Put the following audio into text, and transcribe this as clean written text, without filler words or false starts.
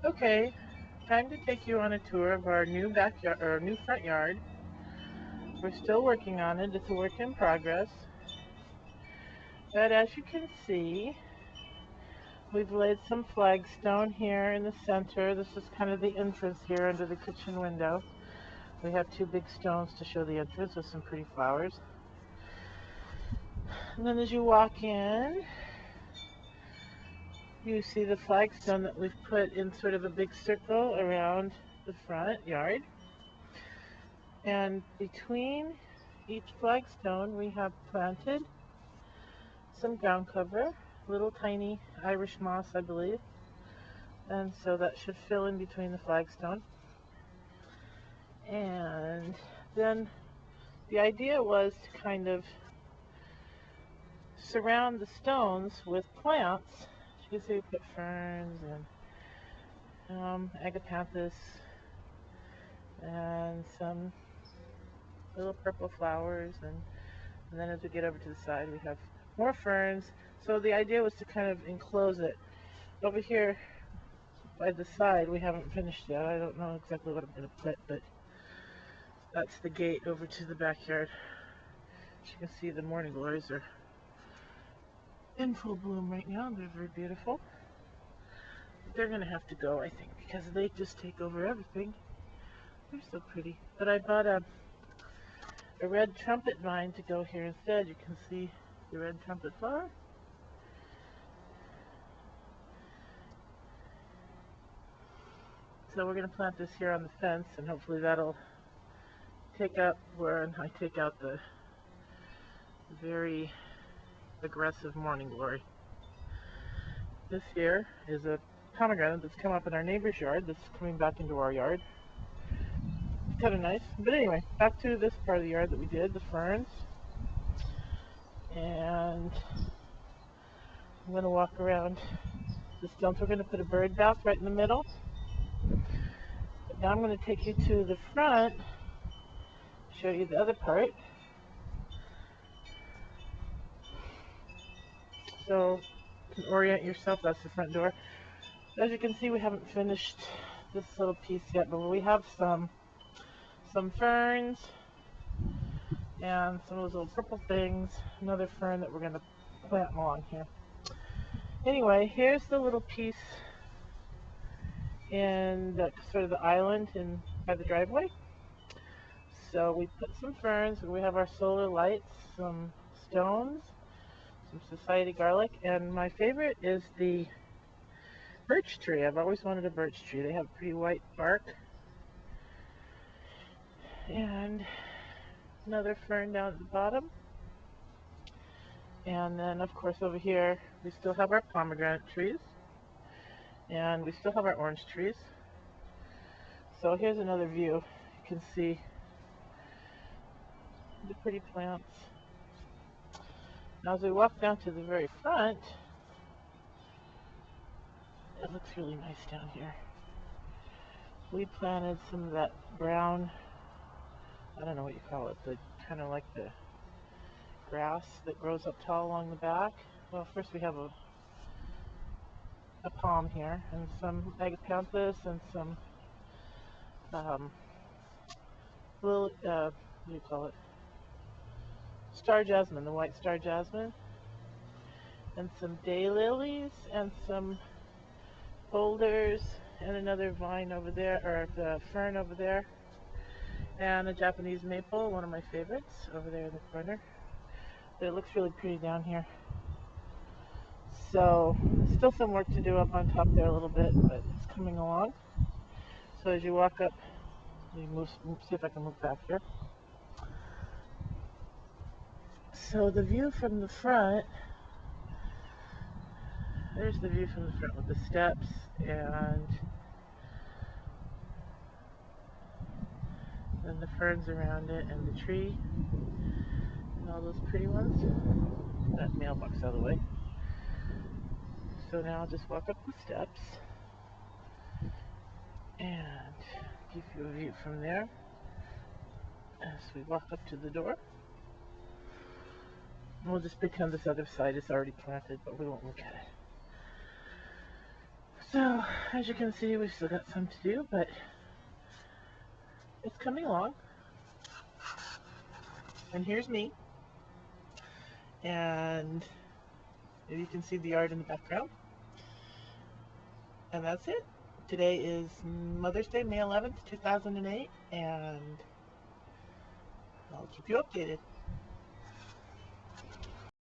Okay, time to take you on a tour of our new backyard or new front yard. We're still working on it. It's a work in progress. But as you can see, we've laid some flagstone here in the center. This is kind of the entrance here under the kitchen window. We have two big stones to show the entrance with some pretty flowers. And then as you walk in, you see the flagstone that we've put in sort of a big circle around the front yard. And between each flagstone, we have planted some ground cover, little tiny Irish moss, I believe. And so that should fill in between the flagstone. And then the idea was to kind of surround the stones with plants. You can see we put ferns and agapanthus and some little purple flowers, and then as we get over to the side we have more ferns. So the idea was to kind of enclose it. Over here by the side we haven't finished yet. I don't know exactly what I'm going to put, but that's the gate over to the backyard. As you can see, the morning glories are in full bloom right now. They're very beautiful. They're going to have to go, I think, because they just take over everything. They're so pretty. But I bought a red trumpet vine to go here instead. You can see the red trumpet flower. So we're going to plant this here on the fence, and hopefully that'll take up where I take out the very aggressive morning glory. This here is a pomegranate that's come up in our neighbor's yard that's coming back into our yard. It's kind of nice. But anyway, back to this part of the yard that we did, the ferns. And I'm going to walk around the stones. We're going to put a bird bath right in the middle. But now I'm going to take you to the front, show you the other part. So you can orient yourself. That's the front door. As you can see, we haven't finished this little piece yet, but we have some ferns and some of those little purple things. Another fern that we're going to plant along here. Anyway, here's the little piece in the sort of the island in by the driveway. So we put some ferns, we have our solar lights, some stones, some society garlic, and my favorite is the birch tree. I've always wanted a birch tree. They have pretty white bark. And another fern down at the bottom. And then of course over here we still have our pomegranate trees. And we still have our orange trees. So here's another view. You can see the pretty plants. Now as we walk down to the very front, it looks really nice down here. We planted some of that brown, I don't know what you call it, but kind of like the grass that grows up tall along the back. Well, first we have a palm here, and some agapanthus, and some little, what do you call it? Star jasmine, the white star jasmine, and some daylilies, and some boulders, and another vine over there, or the fern over there, and a Japanese maple, one of my favorites, over there in the corner. But it looks really pretty down here. So, still some work to do up on top there a little bit, but it's coming along. So as you walk up, let me see if I can move back here. So the view from the front, there's the view from the front with the steps and then the ferns around it and the tree and all those pretty ones. That mailbox out of the way. So now I'll just walk up the steps and give you a view from there as we walk up to the door. We'll just pretend this other side is already planted, but we won't look at it. So, as you can see, we've still got some to do, but it's coming along. And here's me. And maybe you can see the art in the background. And that's it. Today is Mother's Day, May 11th, 2008, and I'll keep you updated.